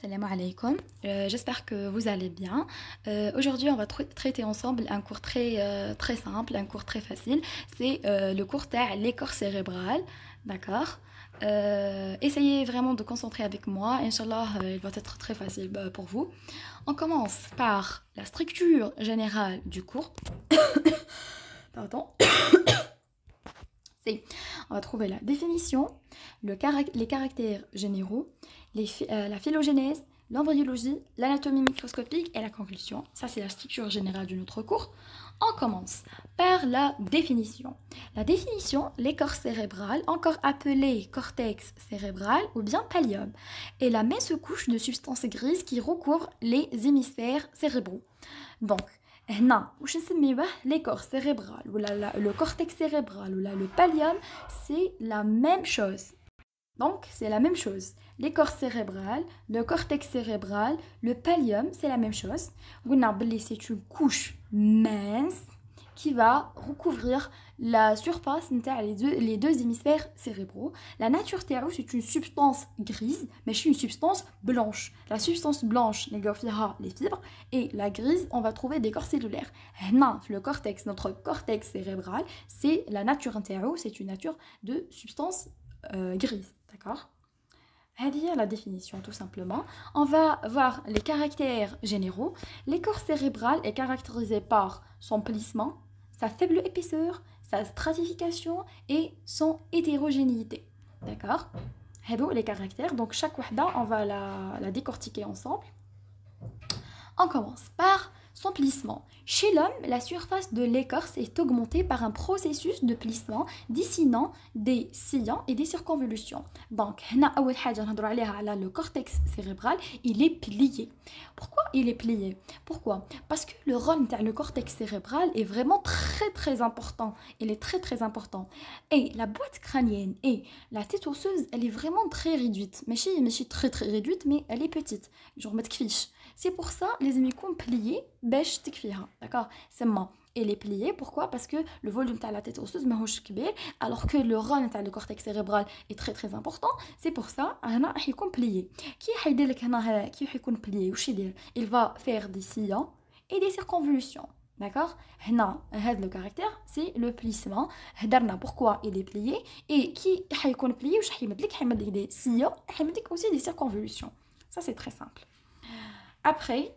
Salam alaikum. J'espère que vous allez bien. Aujourd'hui, on va traiter ensemble un cours très simple, un cours très facile. C'est le cours de l'écorce cérébrale. D'accord. Essayez vraiment de concentrer avec moi. Inch'Allah, il va être très facile pour vous. On commence par la structure générale du cours. Pardon. On va trouver la définition, les caractères généraux, la phylogénèse, l'embryologie, l'anatomie microscopique et la conclusion. Ça, c'est la structure générale de notre cours. On commence par la définition. La définition, l'écorce cérébrale, encore appelée cortex cérébral ou bien pallium, est la mince couche de substances grises qui recouvre les hémisphères cérébraux. Donc, هنا واش نسميوه l'écorce cérébrale ou le cortex cérébral ou le pallium, c'est la même chose. Donc c'est la même chose. L'écorce cérébrale, le cortex cérébral, le pallium, c'est la même chose. C'est une couche mince qui va recouvrir la surface les deux hémisphères cérébraux. La nature théo, c'est une substance grise, mais c'est une substance blanche. La substance blanche, les fibres, et la grise, on va trouver des corps cellulaires. Le cortex, notre cortex cérébral, c'est la nature théo, c'est une nature de substance grise. D'accord ? C'est la définition tout simplement. On va voir les caractères généraux. L'écorce cérébrale est caractérisée par son plissement, sa faible épaisseur, sa stratification et son hétérogénéité. D'accord? Les caractères. Donc chaque wahda, on va la décortiquer ensemble. On commence par son plissement. Chez l'homme, la surface de l'écorce est augmentée par un processus de plissement dessinant des sillons et des circonvolutions. Donc, le cortex cérébral, il est plié. Pourquoi il est plié? Pourquoi? Parce que le rôle du cortex cérébral est vraiment très important. Il est très important. Et la boîte crânienne et la tête osseuse, elle est vraiment très réduite. Mais très réduite, mais elle est petite. Genre, c'est pour ça les émicônes pliés, bêche tikfiha. D'accord? C'est moi. Elle est pliée. Pourquoi? Parce que le volume de la tête osseuse est kbir, alors que le rôle du cortex cérébral est très important. C'est pour ça qu'il est plié. Qui est plié? Il va faire des sillons et des circonvolutions. D'accord? Le caractère, c'est le plissement. Pourquoi il est plié? Et qui est plié? Il y a des sillons et aussi des circonvolutions. Ça, c'est très simple. Après,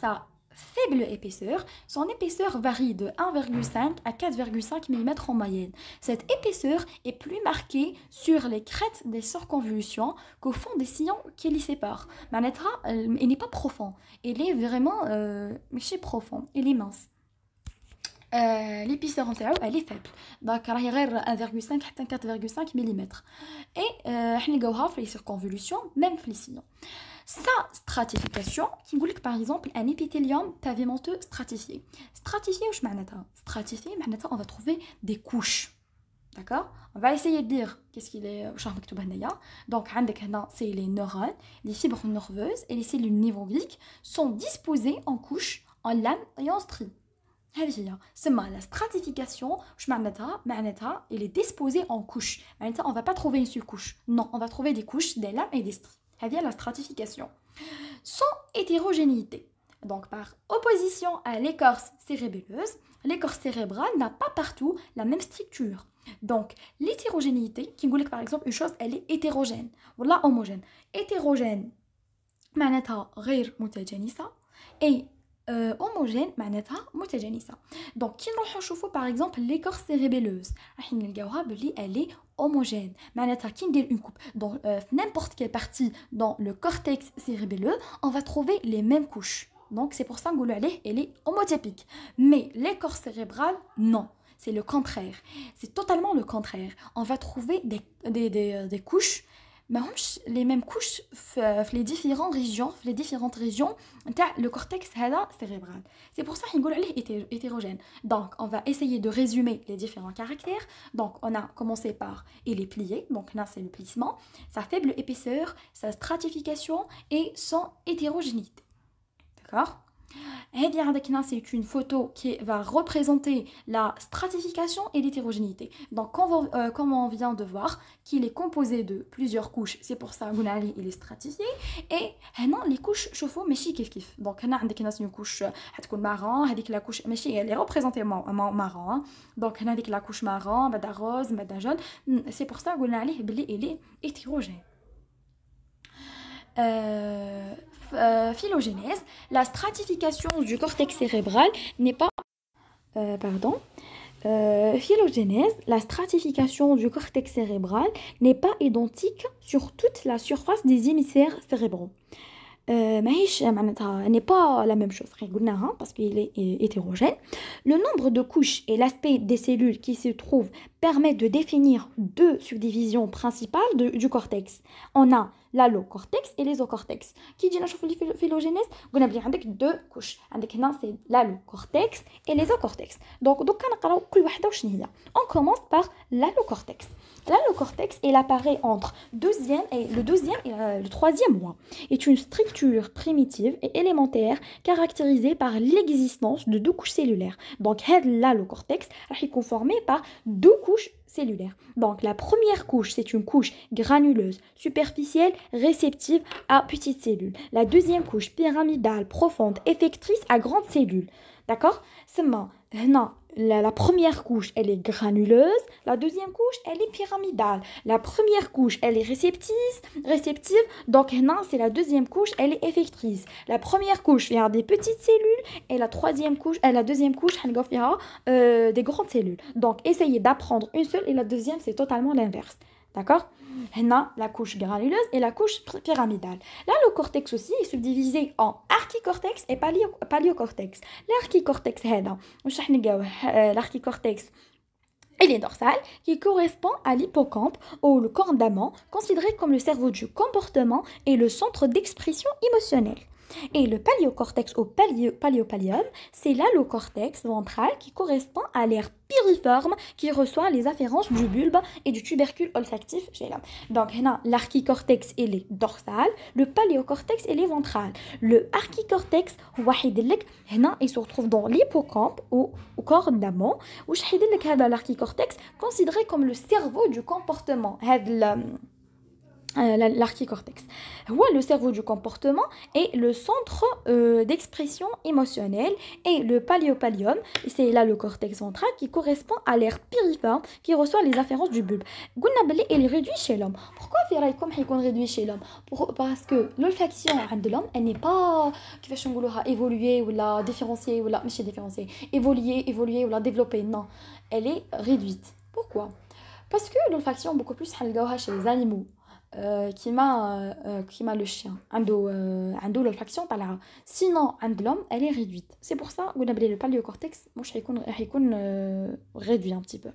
sa faible épaisseur, son épaisseur varie de 1,5 à 4,5 mm en moyenne. Cette épaisseur est plus marquée sur les crêtes des circonvolutions qu'au fond des sillons qui les séparent. Il n'est pas profond, il est vraiment profond, il est mince. L'épaisseur elle est faible, donc il y a 1,5 à 4,5 mm. Et on va les circonvolutions, même les sillons. Sa stratification, qui dit par exemple un épithélium pavimenteux stratifié. Stratifié, stratifié, on va trouver des couches. D'accord? On va essayer de dire qu'est-ce qu'il est. Donc, c'est les neurones, les fibres nerveuses et les cellules névrologiques sont disposées en couches, en lames et en stries. C'est la stratification, il est disposé en couches. On ne va pas trouver une seule couche. Non, on va trouver des couches, des lames et des stries. La stratification. Son hétérogénéité. Donc, par opposition à l'écorce cérébelleuse, l'écorce cérébrale n'a pas partout la même structure. Donc, l'hétérogénéité, qui dit par exemple une chose, elle est hétérogène. Voilà, homogène. Hétérogène, معناتها غير متجانسة. Et homogène معناتها متجانسة. Donc كي نروحو نشوفو par exemple l'écorce cérébelleuse راح نلقاوها بلي elle est homogène. معناتها كي ندير une coupe dans n'importe quelle partie dans le cortex cérébelleux, on va trouver les mêmes couches. Donc c'est pour ça qu'on dit elle est homotypique. Mais l'écorce cérébrale, non. C'est le contraire. C'est totalement le contraire. On va trouver des couches, mais les mêmes couches dans les différentes régions de le cortex cérébral. C'est pour ça qu'on est hétérogène. Donc, on va essayer de résumer les différents caractères. Donc, on a commencé par il est plié, donc là c'est le plissement, sa faible épaisseur, sa stratification et son hétérogénéité. D'accord? C'est une photo qui va représenter la stratification et l'hétérogénéité. Donc, comme on vient de voir, qu'il est composé de plusieurs couches, c'est pour ça qu'il est stratifié. Et les couches, chauffe-eau, mais kif kif. Donc, on a une couche marron, la couche, elle est représentée marron. Donc, on a la couche marron, rose, jaune. C'est pour ça qu'il est hétérogène. Phylogénèse, la stratification du cortex cérébral n'est pas... phylogénèse, la stratification du cortex cérébral n'est pas identique sur toute la surface des hémisphères cérébraux. n'est pas la même chose parce qu'il est hétérogène. Le nombre de couches et l'aspect des cellules qui se trouvent permettent de définir deux subdivisions principales du cortex. On a l'allocortex et l'ésocortex. Qui dit la phylogénèse, on a bien deux couches. C'est l'allocortex et l'ésocortex. Donc on commence par l'allocortex. L'allocortex, il apparaît entre le deuxième et le troisième mois. Est une structure primitive et élémentaire caractérisée par l'existence de deux couches cellulaires. Donc, l'allocortex est conformé par deux couches cellulaires. Donc, la première couche, c'est une couche granuleuse, superficielle, réceptive à petites cellules. La deuxième couche, pyramidale, profonde, effectrice à grandes cellules. D'accord? La première couche, elle est granuleuse. La deuxième couche, elle est pyramidale. La première couche, elle est réceptive. Donc, c'est la deuxième couche, elle est effectrice. La première couche, il y a des petites cellules. Et la deuxième couche, il y a des grandes cellules. Donc, essayez d'apprendre une seule et la deuxième, c'est totalement l'inverse. D'accord? La couche granuleuse et la couche pyramidale. Là, le aussi est subdivisé en archicortex et paliocortex. L'archicortex, l'archicortex, il est dorsal, qui correspond à l'hippocampe ou le corps d'amont, considéré comme le cerveau du comportement et le centre d'expression émotionnelle. Et le paliocortex ou paliopallium, c'est l'allocortex ventral qui correspond à l'aire piriforme qui reçoit les afférences du bulbe et du tubercule olfactif chez l'homme. Donc, l'archicortex, il est dorsal, le paliocortex, il est ventral. Le archicortex, il se retrouve dans l'hippocampe ou au corps d'amont, où l'archicortex considéré comme le cerveau du comportement. L'archicortex. Le cerveau du comportement est le centre d'expression émotionnelle et le paliopallium, c'est là le cortex ventral qui correspond à l'aire piriforme qui reçoit les afférences du bulbe. Il est réduit chez l'homme. Pourquoi il est réduit chez l'homme? Parce que l'olfaction de l'homme, elle n'est pas évoluée ou la différenciée ou la évoluée ou la développée. Non, elle est réduite. Pourquoi? Parce que l'olfaction beaucoup plus chez les animaux. Qui m'a le chien عنده l'olfaction طالعه sinon عند l'homme elle est réduite. C'est pour ça que le paliocortex مش هيكون réduit un petit peu.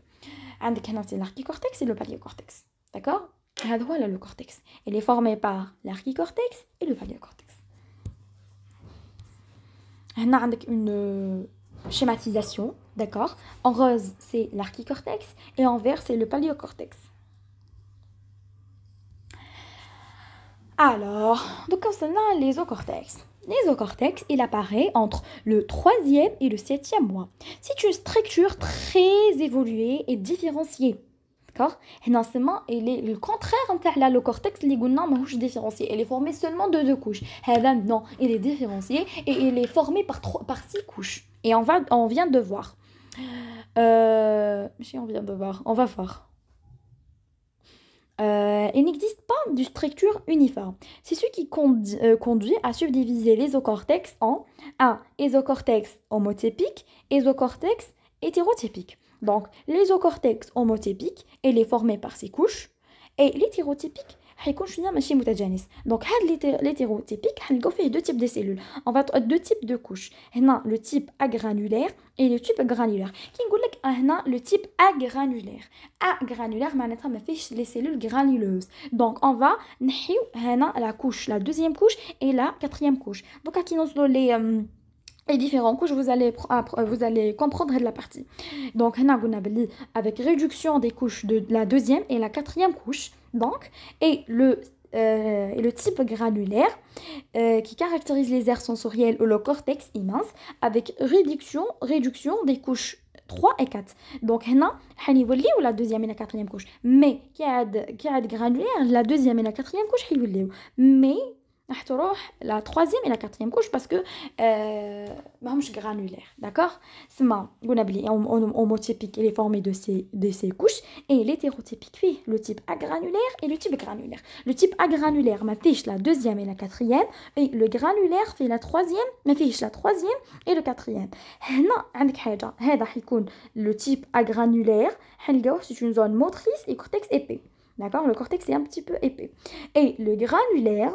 عندك هنا c'est l'archicortex et le paliocortex. D'accord? هذا هو le cortex. Il est formé par l'archicortex et le paliocortex. هنا عندك une schématisation, d'accord? En rose c'est l'archicortex et en vert c'est le paliocortex. Alors, donc concernant l'ésocortex. L'ésocortex, il apparaît entre le 3e et le 7e mois. C'est une structure très évoluée et différenciée. D'accord? Il est le contraire de l'allocortex, il est différencié. Il est formé seulement de deux couches. Non, il est différencié et il est formé par 6 couches. Et on vient de voir. On va voir. Il n'existe pas de structure uniforme. C'est ce qui conduit à subdiviser l'ésocortex en un ésocortex homotypique, ésocortex hétérotypique. Donc, l'ésocortex homotypique, il est formé par 6 couches, et l'hétérotypique, donc l'hétérotypique, il y a deux types de cellules. On va avoir deux types de couches. Le type agranulaire et le type granulaire. Le type agranulaire. Agranulaire, c'est les cellules granuleuses. Donc on va la couche, la deuxième couche et la quatrième couche. Donc qui nous les différentes couches, vous allez comprendre la partie. Donc avec réduction des couches de la deuxième et la quatrième couche. Donc, et et le type granulaire qui caractérise les aires sensorielles ou le cortex immense avec réduction des couches 3 et 4. Donc, هنا حنوليو la deuxième et la quatrième couche. Mais qui a granulaire, la deuxième et la quatrième couche حيوليو. Mais راح تروح la troisième et la quatrième couche parce que ماهمش granulaires, d'accord. سما قلنا بلي homotypique il est formé de ces couches et l'hétérotypique فيه le type agranulaire et le type granulaire. Le type agranulaire ما فيش la deuxième et la quatrième et le granulaire fait la troisième ما فيش la troisième et le quatrième. هنا عندك حاجه هذا حيكون le type agranulaire حنلقاوه c'est une zone motrice et cortex épais, d'accord. Le cortex est un petit peu épais et le granulaire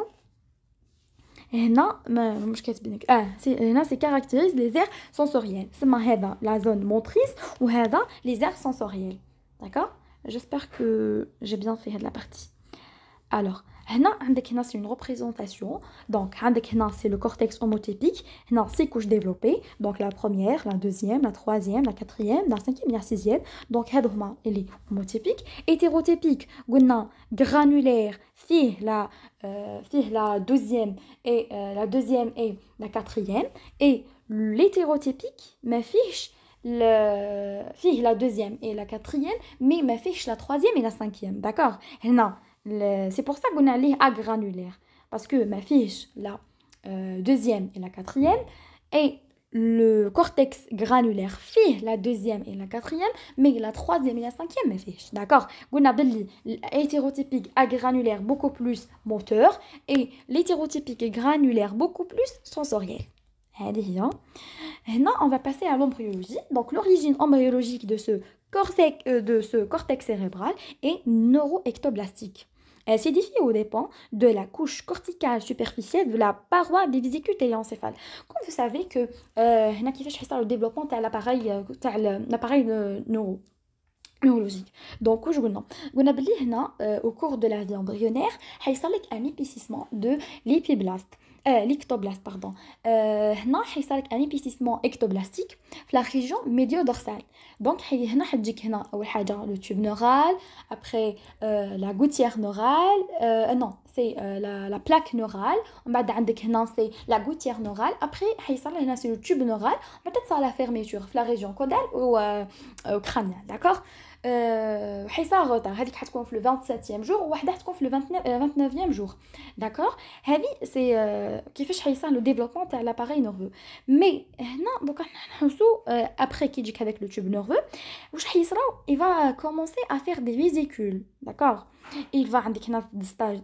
هنا مش كاتبينك هنا c'est caractérise les aires sensorielles. سما هذا la zone motrice وهذا les aires sensorielles, d'accord. J'espère que j'ai bien fait la partie. Alors هنا عندك هنا c'est une représentation. Donc عندك هنا c'est le cortex homotypique. هنا 6 couches développées. Donc la première, la deuxième, la troisième, la quatrième, la cinquième et la sixième. Donc هادو هما اللي homotypique. Hétérotypique قلنا granulaire فيه la deuxième et la quatrième. Et l'hétérotypique ما فيهش فيه la deuxième et la quatrième mais ما فيهش la troisième et la cinquième, d'accord. هنا c'est pour ça qu'on a les agranulaires parce que ma fiche la deuxième et la quatrième et le cortex granulaire fait la deuxième et la quatrième mais la troisième et la cinquième ma fiche, d'accord. On a l'hétérotypique agranulaire beaucoup plus moteur et l'hétérotypique granulaire beaucoup plus sensoriel. Maintenant on va passer à l'embryologie. Donc l'origine embryologique de ce cortex cérébral est neuroectoblastique. Elle s'édifie au dépend de la couche corticale superficielle de la paroi des vésicules téléencéphales. Comme vous savez que هنا كيفاش حيصير le développement تاع l'appareil neurologique. Donc قلنا بلي هنا au cours de la vie embryonnaire حيصير لك un épaississement de l'épiblaste. L'ectoblaste, pardon. هنا حيصير لك un épaississement ectoblastique في la région médio-dorsale. Donc هنا حتجيك هنا أول حاجة le tube neural, après la gouttière neurale, non c'est la plaque neurale. ومن بعد عندك هنا c'est la gouttière neurale. Après حيصير هنا c'est le tube neural. ومن بعد تصير la fermeture في la région caudale ou crânienne, d'accord. حيصير غوطة هذيك حتكون في le 27e jour وواحدة حتكون في le 29e jour, d'accord. هذه c'est كيفاش حيصير le développement تاع l'appareil nerveux. Mais هنا دوكا نحوسو après كي يجيك هذاك le tube nerveux واش حيصراو il va commencer à faire des vésicules, d'accord. Il va عندك هنا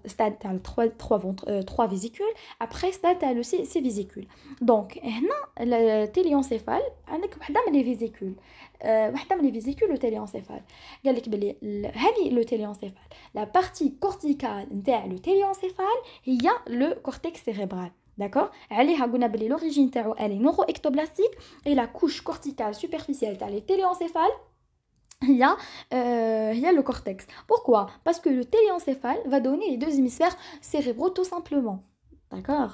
stade تاع 3 vésicules. Après stade تاع le 6 vésicules. Donc هنا التيليونسيفال عندك وحده من les vésicules. واحدة من les vésicules le téléencéphale. قال لك بلي هذه le téléencéphale la partie corticale نتاع le téléencéphale هي le cortex cérébral, d'accord. عليها قلنا بلي l'origine تاعو elle est neuroectoblastique et la couche corticale superficielle تاع les téléencéphales il y a le cortex. Pourquoi? Parce que le téléencéphale va donner les deux hémisphères cérébraux tout simplement, d'accord.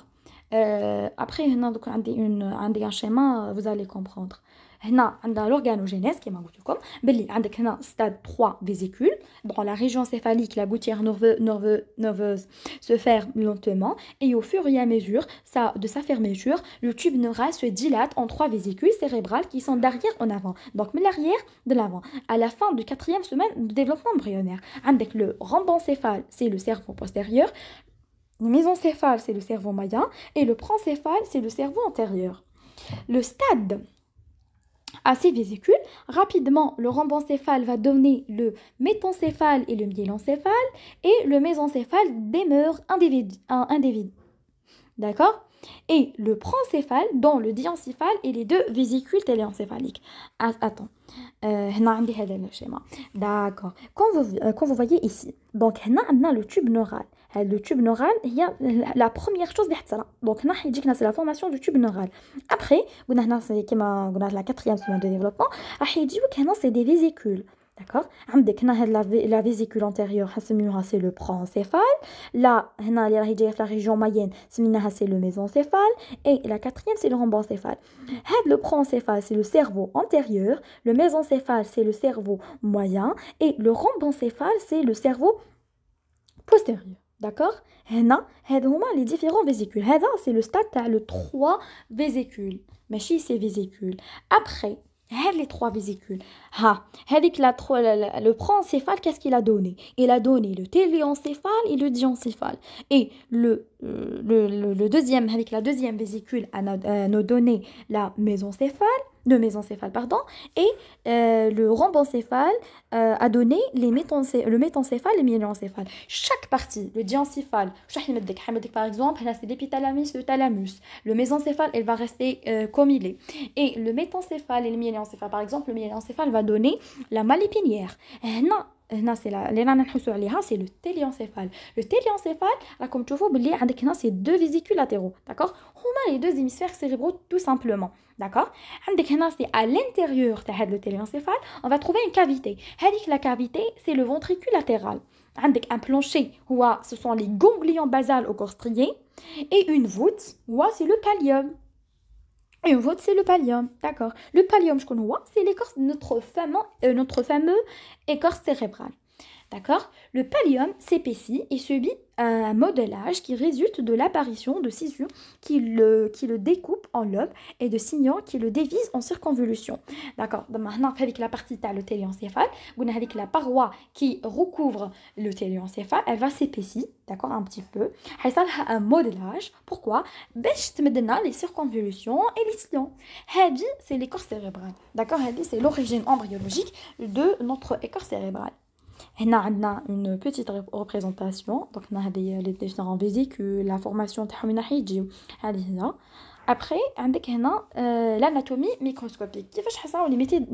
Après donc عندي un schéma, vous allez comprendre. هنا عندنا l'organogénèse كما قلت لكم بلي عندك هنا stade 3 vésicules. Dans la région céphalique la gouttière nerveuse se ferme lentement et au fur et à mesure de sa fermeture le tube neural se dilate en 3 vésicules cérébrales qui sont d'arrière en avant, donc de l'arrière de l'avant. À la fin de 4e semaine de développement embryonnaire عندك le rhombencéphale c'est le cerveau postérieur, le mésencéphale c'est le cerveau moyen et le prencéphale c'est le cerveau antérieur. Le stade à ces vésicules, rapidement le rhombencéphale va donner le métencéphale et le myélencéphale et le mésencéphale demeure indéfini. D'accord. Et le prencéphale dans le diencéphale et les 2 vésicules téléencéphaliques. Attends, عندي هذا le schéma. D'accord. Quand vous voyez ici, donc هنا عندنا le tube neural. Le tube neural هي la première chose اللي حتصرا. Donc هنا حيجيكنا c'est la formation du tube neural. Après قلنا هنا c'est كما قلنا la 4e semaine de développement راح يجيوك هنا c'est des vésicules, d'accord. عندك هنا هاد la vésicule antérieure حنسميوها c'est le prencéphale. Là هنا اللي راهي جايه في la région moyenne سميناها c'est le mésencéphale et la 4e c'est le rhombencéphale. هاد le prencéphale c'est le cerveau antérieur, le mésencéphale c'est le cerveau moyen et le rhombencéphale c'est le cerveau postérieur, d'accord. هنا هاد هما les différents vésicules. هذا c'est le stade تاع le 3 vésicules ماشي ces vésicules. Après هاد les 3 vésicules هذيك le proencéphale, qu'est-ce qu'il a donné? Il a donné le téléencéphale et le diencéphale. Et le deuxième, avec la deuxième vésicule, nous donné la mésencéphale, le mésencéphale, pardon, et le rhombencéphale a donné le métencéphale et le myélencéphale. Chaque partie, le diencéphale, par exemple, c'est l'épithalamus, le thalamus. Le mésencéphale, elle va rester comme il est. Et le métencéphale et le myélencéphale, par exemple, le myélencéphale va donner la malle épinière. هنا c'est اللي رانا نحوسوا عليها c'est le téléencéphale. Le téléencéphale راكم تشوفوا باللي عندك هنا c'est deux vésicules latéraux, d'accord. هما les deux hémisphères cérébraux tout simplement, d'accord. عندك هنا c'est à l'intérieur تاع هذا le téléencéphale on va trouver une cavité. هذيك la cavité c'est le ventricule latéral. عندك un plancher هو ce sont les ganglions basales au corps strié et une voûte هو c'est le pallium. Et une voûte, c'est le pallium, d'accord. Le pallium, je connais, c'est l'écorce de notre fameux écorce cérébrale, d'accord. Le pallium s'épaissit et subit un modelage qui résulte de l'apparition de scissures qui le découpent en lobes et de signaux qui le dévisent en circonvolution, d'accord. Donc maintenant, avec la partie de le téléencéphale, avec la paroi qui recouvre le téléencéphale, elle va s'épaissir, d'accord, un petit peu. Ça a un modelage. Pourquoi? باش تمدنا les circonvolutions et les sillons. هذه c'est l'écorce cérébrale, d'accord. هذه c'est l'origine embryologique de notre écorce cérébrale. On a une petite représentation. Donc, on a les différents vésicules, la formation de après, on a l'anatomie microscopique.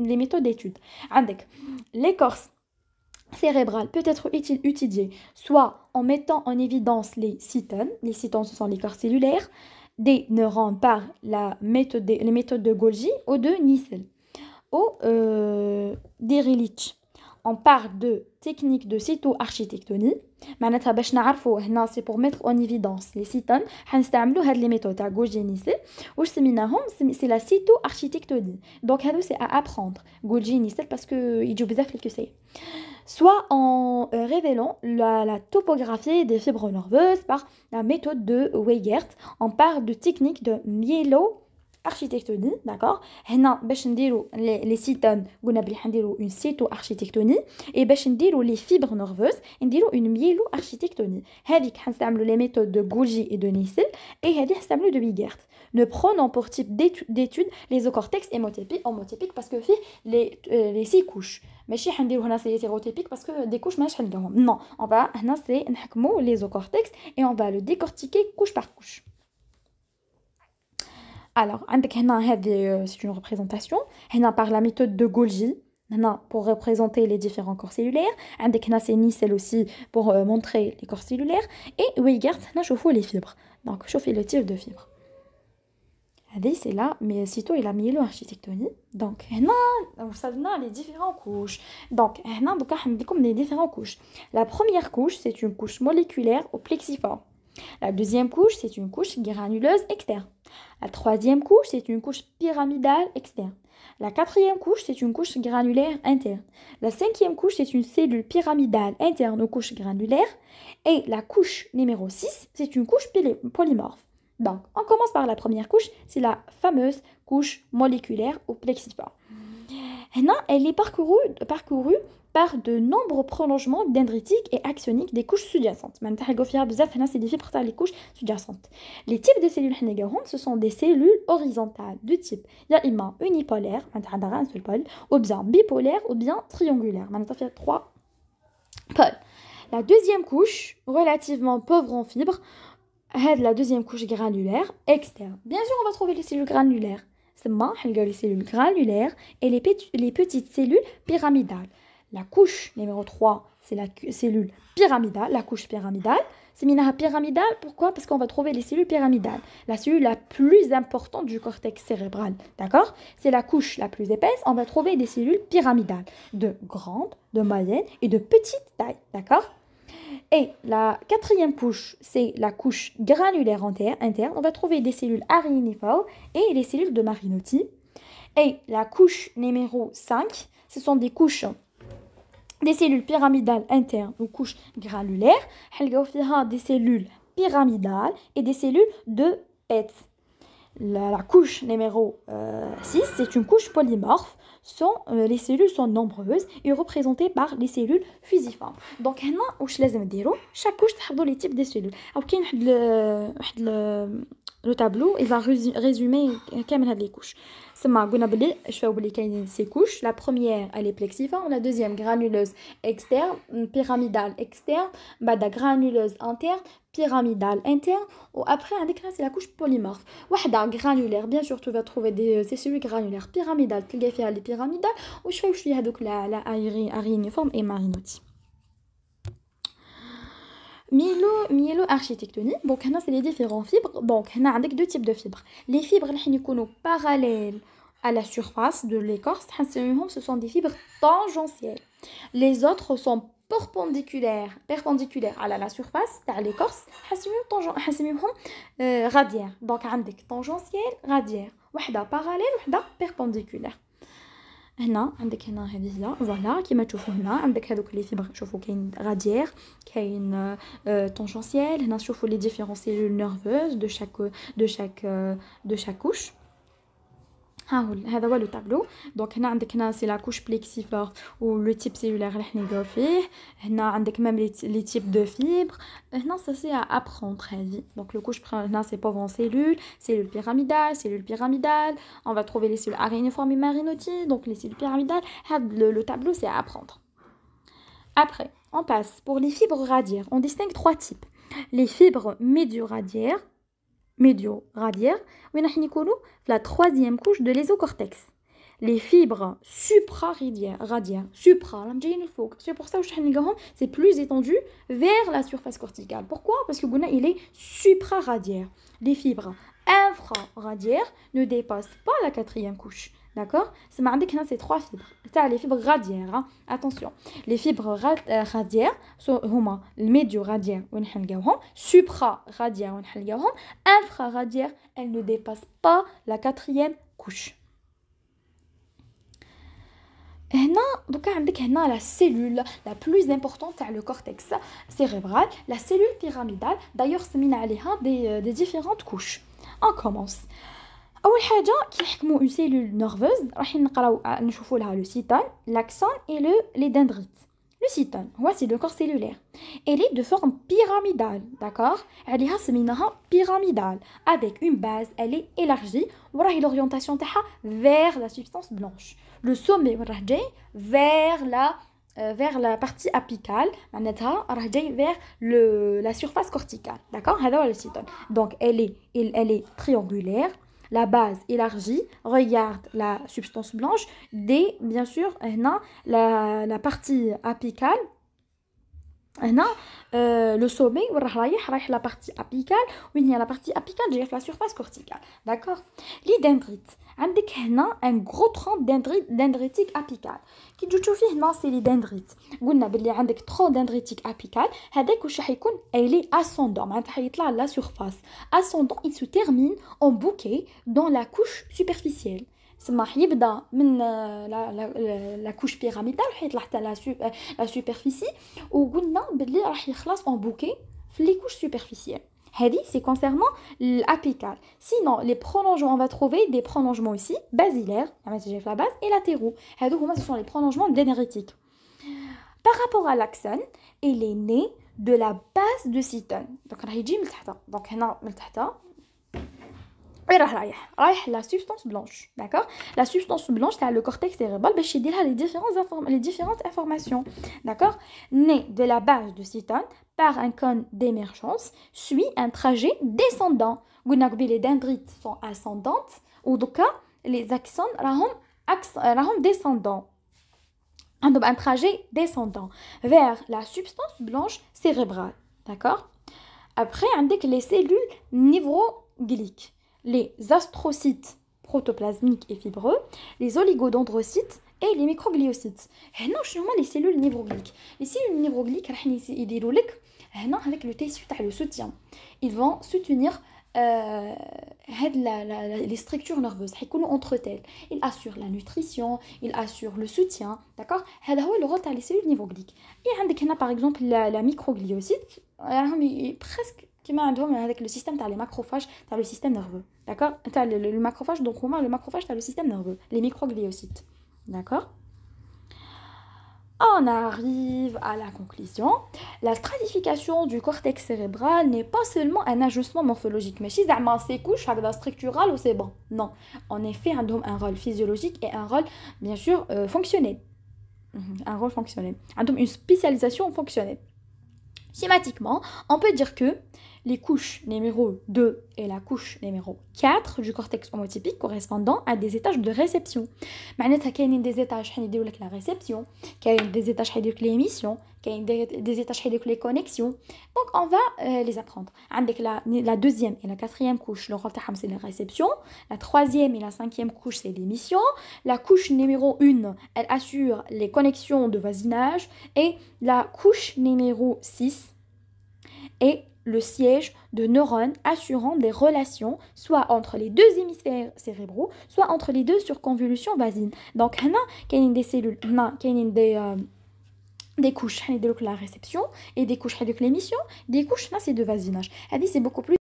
Les méthodes d'étude. L'écorce cérébrale peut être étudiée soit en mettant en évidence les cytones. Les cytones, ce sont les corps cellulaires des neurones par les méthodes de Golgi ou de Nissel ou d'Ehrlich. On parle de technique de cytoarchitectonie. معناتها باش نعرفوا هنا c'est pour mettre en évidence les cytones حنستعملوا هاد les méthodes تاع Golgi Nissel واش سميناهم c'est la cytoarchitectonie. Donc هادو c'est à apprendre Golgi Nissel parce que يجيو بزاف الكسي. Soit en révélant la topographie des fibres nerveuses par la méthode de Weigert. On parle de technique de myélo-architectonie, d'accord. هنا باش نديرو les cytones قلنا بلي حنديرو une cytoarchitectonie et باش نديرو les fibres nerveuses نديرو une myélo-architectonie. هذيك حنستعملو les méthodes de Golgi et de Nissel et هذه حنستعملو de Weigert. Ne prenons pour type d'étude les ocortex homotypiques parce que les 6 couches. ماشي حنديرو هنا سي hétérotypique parce que des couches ماش حنديرهم. Non, on va هنا c'est نحكمو les ocortex et on va le décortiquer couche par couche. Alors, عندك هنا هذه c'est une représentation. هنا par la méthode de Golgi. هنا pour représenter les différents corps cellulaires. عندك هنا c'est Nissel aussi pour montrer les corps cellulaires et Weigert هنا شوفوا les fibres. Donc شوفي le type de fibres. C'est là, mais sitôt il a mis l'architectonie. Donc, on savons les différentes couches. Donc, on les différentes couches. La première couche, c'est une couche moléculaire au plexiforme. La deuxième couche, c'est une couche granuleuse externe. La troisième couche, c'est une couche pyramidale externe. La quatrième couche, c'est une couche granulaire interne. La cinquième couche, c'est une cellule pyramidale interne aux couches granulaires. Et la couche numéro 6, c'est une couche polymorphe. Donc, on commence par la première couche, c'est la fameuse couche moléculaire au plexiforme. Elle est parcourue par de nombreux prolongements dendritiques et axoniques des couches sous-jacentes. C'est des fibres les couches sous-jacentes. Les types de cellules, ce sont des cellules horizontales de type unipolaire, un seul pôle, ou bien bipolaire, ou bien triangulaire. Il y a 3 pôles. La deuxième couche, relativement pauvre en fibres, la deuxième couche granulaire externe. Bien sûr, on va trouver les cellules granulaires. C'est les cellules granulaires et les petites cellules pyramidales. La couche numéro 3, c'est la cellule pyramidale, la couche pyramidale. C'est minaha pyramidale, pourquoi? Parce qu'on va trouver les cellules pyramidales. La cellule la plus importante du cortex cérébral, d'accord? C'est la couche la plus épaisse, on va trouver des cellules pyramidales de grande, de moyenne et de petite taille, d'accord? Et la quatrième couche, c'est la couche granulaire interne. On va trouver des cellules aryiniformes et les cellules de Marinotti. Et la couche numéro 5, ce sont des couches des cellules pyramidales internes ou couches granulaires. حنلقاو فيها des cellules pyramidales et des cellules de Petz. La couche numéro 6, c'est une couche polymorphe. Les cellules sont nombreuses et représentées par les cellules fusiformes. Donc, chaque couche تحفظوا les types des cellules. Alors, le tableau, il va résumer les couches. Ces couches, la première, elle est plexiforme, la deuxième, granuleuse externe, pyramidale externe, granuleuse interne, pyramidale interne, ou après, c'est la couche polymorphe. Granulaire, bien sûr, tu vas trouver ces cellules granulaires pyramidales, tu vas les pyramidales, ou je fais la aréniforme et marinotie. Myélo-architectonique, donc c'est les différents fibres. Donc, on a deux types de fibres. Les fibres qui sont parallèles à la surface de l'écorce, ce sont des fibres tangentielles. Les autres sont perpendiculaires à la surface de l'écorce, radiaires. Donc, on a tangentielle, radiaire. Une parallèle, une perpendiculaire. هنا عندك هنا هذه هي فوالا كيما تشوفوا هنا عندك هذوك لي فيبر شوفوا كاين راديير كاين طونجونسيال هنا شوفوا لي ديفيرون سيلول نيرفوز دو شاك كوش هذا هو لو تابلو. دونك هنا عندك هنا سي لا كوش بليكسيفور و لو تيب سيلولير اللي راح نلقاو فيه. هنا عندك ميم لي تيب دو فيبر. هنا سا سي ا ابروندر هذه. دونك لو كوش هنا سي بوفون سيلول pyramidale, on va trouver les cellules aréniformes et marinotis, donc les cellules pyramidales. Le tableau c'est à apprendre. Après on passe pour les fibres radiaires. On distingue trois types: les fibres médio-radiaires, la troisième couche de l'ésocortex. Les fibres supraradiaires, c'est pour ça que c'est plus étendu vers la surface corticale. Pourquoi? Parce que il est supraradiaire. Les fibres infraradiaires ne dépassent pas la quatrième couche. D'accord? C'est trois fibres. Les fibres radiaires, hein? Attention. Les fibres radiaires sont les médio-radiaires, supra-radiaires, infraradiaires, elles ne dépassent pas la quatrième couche. Donc, la cellule la plus importante c'est le cortex cérébral, la cellule pyramidale. D'ailleurs, c'est des différentes couches. On commence. أول حاجة كيحكموا une cellule nerveuse راح نقراو نشوفوا لها le cytone, l'axone et les dendrites. Le cytone, c'est le corps cellulaire. Elle est de forme pyramidale, d'accord? Elle est pyramidale avec une base, elle est élargie. وراهي l'orientation تاعها vers la substance blanche. Le sommet وراه جاي vers la partie apicale, معناتها راه جاي vers la surface corticale, d'accord? هذا هو le cytone. Donc elle est triangulaire. La base élargie, regarde la substance blanche, bien sûr, la partie apicale, le sommet, la partie apicale, la partie apicale, j'ai la surface corticale, d'accord? Les dendrites, un gros tronc dendritique apical. Qui c'est les dendrites. قلنا باللي عندك tronc dendritique apical, هذاك واش راح يكون elle est ascendant, معناتها حيطلع la surface. Ascendant, il se termine en bouquet dans la couche superficielle. سما يبدا من la couche pyramidale حيطلع حتى la superficie وقلنا باللي راح يخلص en bouquet في les couches superficielles. C'est concernant l'apical. Sinon, les prolongements, on va trouver des prolongements ici, basilaires, la base, et latéraux. Ce sont les prolongements dendritiques. Par rapport à l'axone, il est né de la base de cytone. Donc, la substance blanche, d'accord? La substance blanche, c'est le cortex cérébral, les différentes informations, d'accord? Né de la base de cytone par un cône d'émergence, suit un trajet descendant. Les dendrites sont ascendantes, ou donc les axones sont descendants. Un trajet descendant vers la substance blanche cérébrale, d'accord? Après, on a les cellules névrogliques. Les astrocytes protoplasmiques et fibreux, les oligodendrocytes et les microgliocytes. هنا شنو هما les cellules névrogliques. Les cellules névrogliques راح يديروا لك هنا avec le tissu تاع le soutien. Ils vont soutenir les structures nerveuses يكونوا entre elles. Il assure la nutrition, il assure le soutien, d'accord. هذا هو le rôle تاع les cellules niveau glyque. Et عندك هنا par exemple la microgliocytes راهم presque كيما عندهم هذاك le système تاع les macrophages تاع le système nerveux, d'accord. تاع le macrophage, donc هما le macrophage تاع le système nerveux, les microgliocytes, d'accord. On arrive à la conclusion. La stratification du cortex cérébral n'est pas seulement un ajustement morphologique. Mais si c'est couche structural ou c'est bon. Non. En effet, il a un rôle physiologique et un rôle, bien sûr, fonctionnel. Un rôle fonctionnel. Il a une spécialisation fonctionnelle. Schématiquement, on peut dire que les couches numéro 2 et la couche numéro 4 du cortex homotypique correspondant à des étages de réception. معناتها كاينين des étages حيديروا لك la réception, كاين des étages حيديروا لك l'émission, كاين des étages حيديروا لك les connexions. Donc on va les apprendre. عندك la deuxième et la quatrième couche, le rôle تاعهم c'est la réception. La troisième et la cinquième couche c'est l'émission. La couche numéro 1, elle assure les connexions de voisinage et la couche numéro 6 est le siège de neurones assurant des relations soit entre les deux hémisphères cérébraux, soit entre les deux circonvolutions voisines. Donc, il y a des cellules, il y a des couches, la réception, et des couches, l'émission, des couches, c'est de voisinage. C'est beaucoup plus